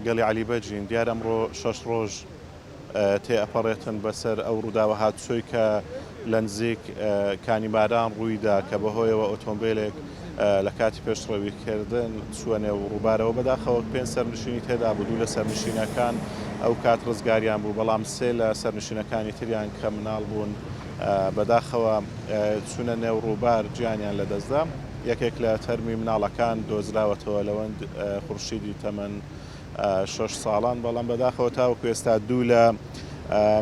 گەلی عەلیبەجین دیارە ئەمڕۆ 6 ڕۆژ تێئەپەڕێتن بەسەر ئەو ڕووداوە هاتوچۆی کە لە نزیک کانیباران ڕوویدا کە بەهۆیەوە ئۆتۆمبیلێک لە کاتی پێشڕەویکردن چووەنێ و ڕووبارەوە بەداخەوە 5 سەرنشینی تێدا بوو. 2 لە سەرنشینەکان ئەو کات ڕزگاریان بوو، بەڵام 3 لە سەرنشینەکانی تریان کە مناڵ بوون بەداخەوە چوونە نێو ڕووبار گیانیان لەدەستدا. یەکێک لە تەرمی مناڵەکان دۆزراوەتەوە لەوەند خوڕشیدی تەمەن 6 ساڵان، بەڵام بەداخەوە تاوەکو ئێستا 2 لە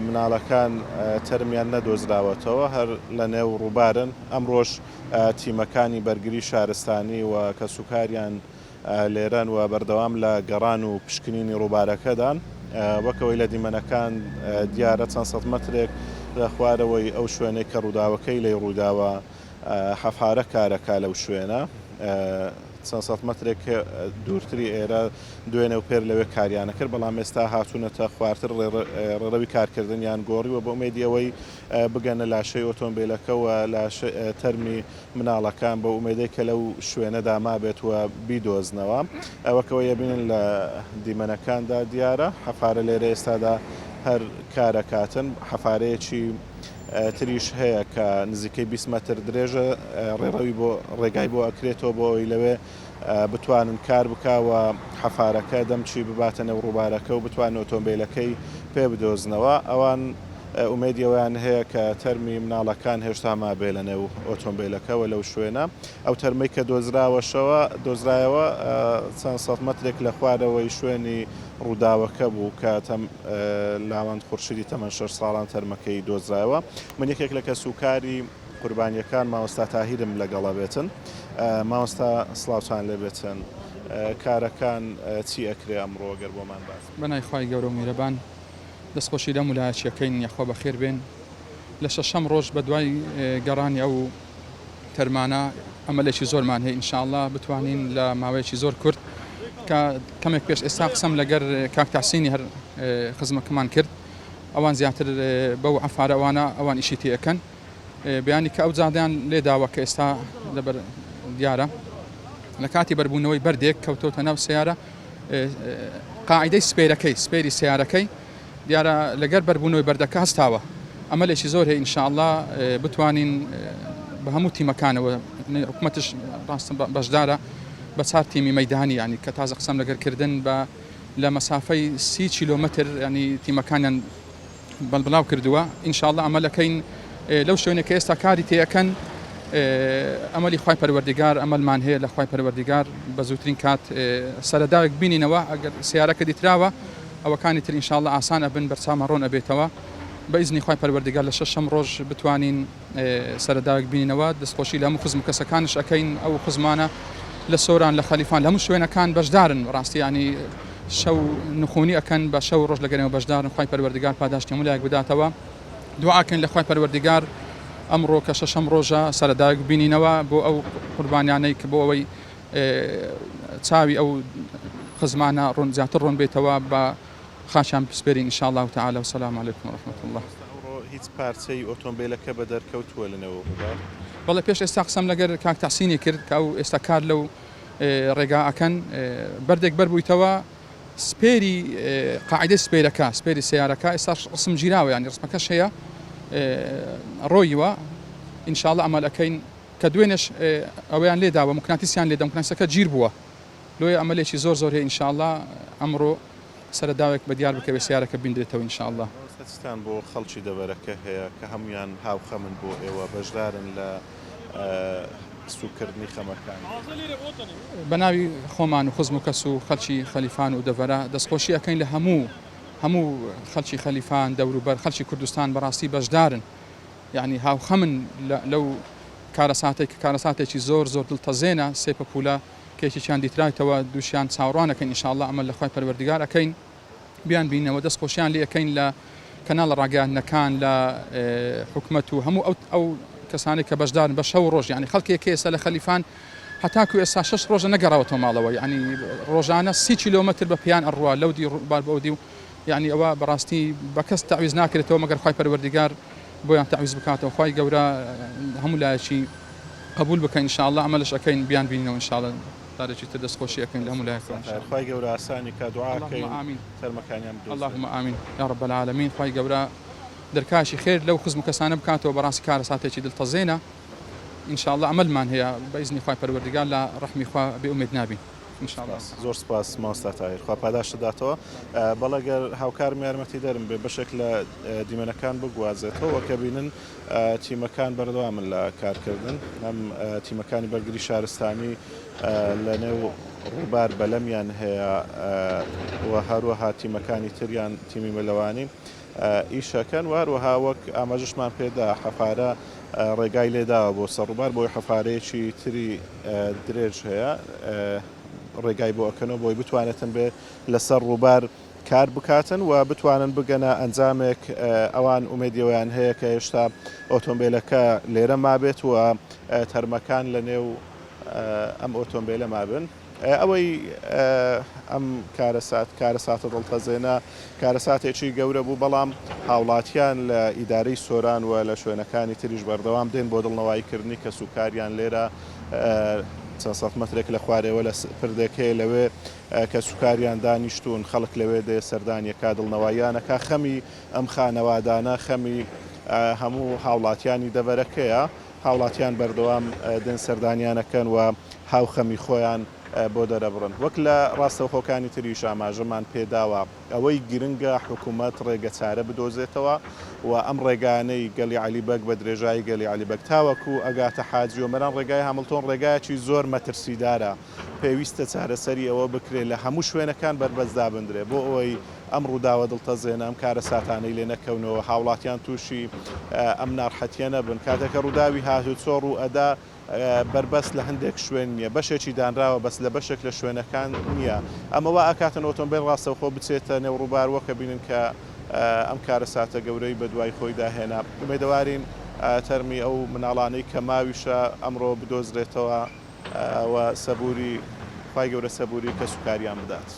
مناڵەکان تەرمیان نەدۆزراوەتەوە هەر لە نێو ڕووبارن. ئەمڕۆژ تیمەکانی بەرگری شارستانی و کە سوکاریان لێرەن و بەردەوام لە گەڕان و پشکنینی ڕووبارەکەدان، وەکەوەی لە دیمەنەکان دیارە چەند سەد مەترێک لە خوارەوەی ئەو شوێنەی کە ڕووداوەکەی لێ ڕووداوە حەفارە کارەکە لەو شوێنە چەند سەد مەترێک دوورتری ئێرە دوێنێ و پێر لەوێ کاریانە کرد، بەڵام ئێستا هاتوونەتە خوارتر ڕێڕەوی کارکردنیان گۆڕیوە بۆ ئومێدیەوەی بگەنە لاشەی ئۆتۆمبیلەکە و تەرمی مناڵەکان بە ئومێدەی کە لەو شوێنەدا مابێت وە بیدۆزنەوە. ئەوەکەوە یەبینن لە دیمەنەکاندا دیارە حەفارە لێرە ئێستادا هەر کارەکاتن. حەفارەیەکی تریش هەیە کە نزیکەی 20 مەتر درێژە، ڕێگای بۆ ئەکرێتەوە بۆ ئەوی لەوێ بتوانن کار بکاوە حەفارەکە دەمچی بباتە نێو ڕووبارەکە و بتوانن ئۆتۆمبیلەکەی پێ بدۆزنەوە. ئەوان ئومێدیەوەیان هەیە کە تەرمی مناڵەکان هێشتا مابێ لە نێو ئۆتۆمبیلەکەەوە لەو شوێنە. ئەو تەرمەی کە دۆزرایەوە چەند سەد مەترێک لە خوارەوەی شوێنی ڕووداوەکە بوو کە لاوەند خوڕشیدی تەمەن 6 ساڵان تەرمەکەی دۆزرایەوە. من یەکێک لە کەسوکاری قوربانیەکان مامۆستا تاهیرم لەگەڵا بێتن. مامۆستا سڵاوتان لێ بێتن، کارەکان چی ئەکرێ ئەمڕۆ گەر بۆمان باس؟ بەنای خوای گەورە و میهرەبان، دەستخۆشی لەم ویلایەتیەکەین، یەخوا بەخێر بێن. لە شەشەم ڕۆژ بە دوای گەڕانی ئەو تەرمانە ئەمەلێکی زۆرمان هەیە، ئینشاءڵڵا بتوانین لە ماوەیەکی زۆر کورت کە کەمێک پێش ئێستا قسەم لەگەر کاک تاسینی هەر خزمەکەمان کرد، ئەوان زیاتر بەو عەفارە ئەوان ئیشی تێەکەن، بەیانی کە ئەو جادیان لێداوە کە ئێستا لەبەر دیارە لە کاتی بەربوونەوەی بەردێک کەوتۆتە ناو سیارە قاعیدەی سپێری سیارەکەی دیارە لەگەر بەربوونەوەی بەردەکە هەستاوە. ئەمەلێکی زۆر هەیە ئینشاءڵڵا بتوانین بە هەموو تیمەکانەوە، حکومەتش ڕاستن بەشدارە بە 4 تیمی مەیدانی، ینی کە تازە قسەم لەگەرکردن بە لە مەسافەی 30 کیلۆمەتر ینی تیمەکانیان بەڵبڵاو کردووە. ئینشاءڵڵا ئەمەلەکەین لەو شوێنێک کە ئێستا کاری تێەکەن. ئەمەلی خوای پەروەردیگار ئەمەلمان هەیە لە خوای پەروەردیگار بە زووترین کات سەرەداوێک بینینەوە. ئەگەر سیارەکە دیتراوە ئەوەکانی تر ئینشاءڵڵا ئاسان ئەبن، بەرچاومان ڕۆن ئەبێتەوە. بە ئیزنی خوای پەروەردیگار لە 6 ڕۆژ بتوانین سەرەداوێک بینینەوە. دەستخۆشی لە هەموو خزم کەسەکانش ئەەکەین. ئەو خزمانە لە سۆران لە خەلیفان لە هەموو شوێنەکان بەشدارن، ڕاستی ینی شەو نخونی ئەکەن بە شەو ڕۆژ لەگەرەوە بەشدارن. خوای پەروەردیگار پاداشتی هەموو لایەک بداتەوە. دوعاکەین لە خوای پەروەردیگار ئەمڕۆ کە 6 ڕۆژە سەرەداوێک بینینەوە بۆ ئەو قوربانیانەی کە بۆ ئەوەی چاوی ئەو خزمانە ڕۆن زیاتر ڕۆن بێتەوە بە خاشیان پسپێرین ئینشاءالله تعالی. وسلام علیکم ورحمة الله. هیچ پارچەی ئۆتۆمبیلەکە بە دەرکەوتووە لەنەوە ڕووبار؟ بەڵێ پێش ئێستا قسەم لەگەر کاک تاسینی کرد کە ئەو ئێستا کار لەو ڕێگا ئەکەن، بەردێک بەربوویتەوە سپێری قاعدەی سپێری سیارەکە ئێستا ڕسم گیراوە، ینی ڕسمەکەش هەیە ڕۆیوە. ئینشاءالله ئەمەلەکەین کە دوێنێش ئەویان لێداوە موکناتیسیان لێدا، موکناتیسەکە گیر بووە، لۆیە ئەمەلێکی زۆر هەیە. ئینشاءالله ئەمڕۆ سەرەداوێک بە دیار بکەوێ سیارەکە بینرێتەوە ئینشاءالله. ستان بۆ خەڵکی دەبەرەکە هەیە کە هەمویان هاوخەمن بۆ ئێوە بەشدارن لە سوکردنی خەمەکان. بەناوی خۆمان و خزم و کەس و خەڵکی خەلیفان و دەڤەرە دەستخۆشی ئەەکەین لە هەموو خەڵکی خەلیفان دەوروبەر خەڵکی کوردستان بەڕاستی بەشدارن، یعنی هاوخەمن لەو کارەساتێکی زۆر دڵتەزێنە سێپە پولە کێکێکیان دیترایتەوە دووشیان چاوەڕوانەکەین. ئینشاءالله ئەمە لە خوای پەروەردیگار ئەەکەین بیان بینەوە. دەستخۆشیان لێ ئەەکەین لە کەناڵە ڕاگەیاندنەکان لە حکومەت و هەموو ئەو کەسانی کە بەشدارن بە شەو ڕۆژ، ینی خەڵکێک ئێستا لە خەلیفان هەتاکو ئێستا 6 ڕۆژە نەگەڕاوەتەوە ماڵەوە، ینی ڕۆژانە 30 کیلۆمەتر بە پیان ئەڕوا لەودی بار بەودی و ینی ئەوە بەڕاستی بە کەس تەعویز ناکرێتەوە مەگەر خوای پەروەردیگار بۆیان تەعویز بکاتەوە. خوای گەورە هەموو لایەکی قبول بکەین ئینشاءالله. ئەمەلش ئەەکەین بیان بینەوە ئینشاءالله. دارێکی تر دەستخۆشی ئەەکەین لە هەموو لایەکەوە إن شاء الله. خی گەورە ئاسانی کە دوعاکەین اللهم آمين. تەرمەکانیان بدۆزێت. اللهم آمين يا رب العالمين. خی گەورە دەرکاشی خێر لەو خزم و کەسانە بکاتەوە بەڕاستی کارە ساتێکی دڵتەزێنە. إن شاء الله عملمان هەیە بەئیزنی خوای پەروەردگار لە ڕەحمی خوا بێئومێد نابین. إن شاء الله. زۆر سپاس مامۆستا تاهیر خوا پاداش دەداتەوە. بەڵێگەر هاوکارم یارمەتی دەرم بێ بەشێک لە دیمەنەکان بگوازێتەوە کە بینن تیمەکان بەردەوامن لە کارکردن. ئەم تیمەکانی بەرگری شارستانی لە نێو ڕووبار بەلەمیان هەیە و هەروەها تیمەکانی تریان تیمی مەلەوانی ئیشەکەن وهروەها وەک ئاماژەشمان پێدا حەفارە ڕێگای لێداوە بۆ سەرڕووبار بۆی حەفارەیەکی تری درێژ هەیە ڕێگای بۆ ئەکەنەوە بۆی بتوانێتن بێ لەسەر ڕووبار کار بکاتن و بتوانن بگەنە ئەنجامێک ئەوان ئومێدیەوەیان هەیە کە هێشتا ئۆتۆمبیلەکە لێرە مابێت و تەرمەکان لە نێو ئەم ئۆتۆمبیلە مابن. ئەوەی ئەم کارەساتە دڵتەزێنە کارەساتێکی گەورە بوو بەڵام هاوڵاتیان لە ئیدارەی سۆران و لە شوێنەکانی تریش بەردەوام دێن بۆ دڵنەواییکردنی کە سوکاریان لێرە چەند سەد مەترێک لە خوارێوە لە پردێکەیە لەوێ کە سوکاریان دانیشتون خەڵک لەوێ دێ سەردانیەکە دڵنەواییانەکە خەمی ئەم خانەوادانە خەمی هەموو هاوڵاتیانی دەبەرەکەیە هاوڵاتیان بەردەوام دێن سەردانیانەکەن و هاوخەمی خۆیان بۆ دەرەبڕن وەک لە ڕاستەوخۆکانی تریش ئاماژەمان پێداوە ئەوەی گرنگە حکوومەت ڕێگە چارە بدۆزێتەوە و ئەم ڕێگانەی گەلی عەلیبەگ بە درێژایی گەلی عەلیبەگ تاوەکو ئەگاتە حاجی و مەران ڕێگای هەمڵتۆن ڕێگایەکی زۆر مەترسیدارە پێویستە چارەسەری ئەوە بکرێت لە هەموو شوێنەکان بەربەسدا بندرێ بۆ ئەوەی ئەم ڕووداوە دڵتەزێنە ئەم کارە ساتانەی لێ نەکەونەوە هاوڵاتیان تووشی ئەم ناڕحەتیە نەبن کاتێکە ڕووداوی هاتوچۆڕ و ئەدا بربەست لە هەندێک شوێن نیە بەشێکی دانراوە بەس لە بەشێک لە شوێنەکان نییە ئەمەوە ئاکاتن ئۆتۆمبیل ڕاستەوخۆ بچێتە نێو ڕووبارەوە بینن کە ئەم کارە ساتە گەورەی بە دوای خۆی داهێنا ئومێدەوارین تەرمی ئەو مناڵانەی کە ماویشە ئەمڕۆ بدۆزرێتەوە و سەبووری خی گەورە سەبووری کە سوکاریان بدات.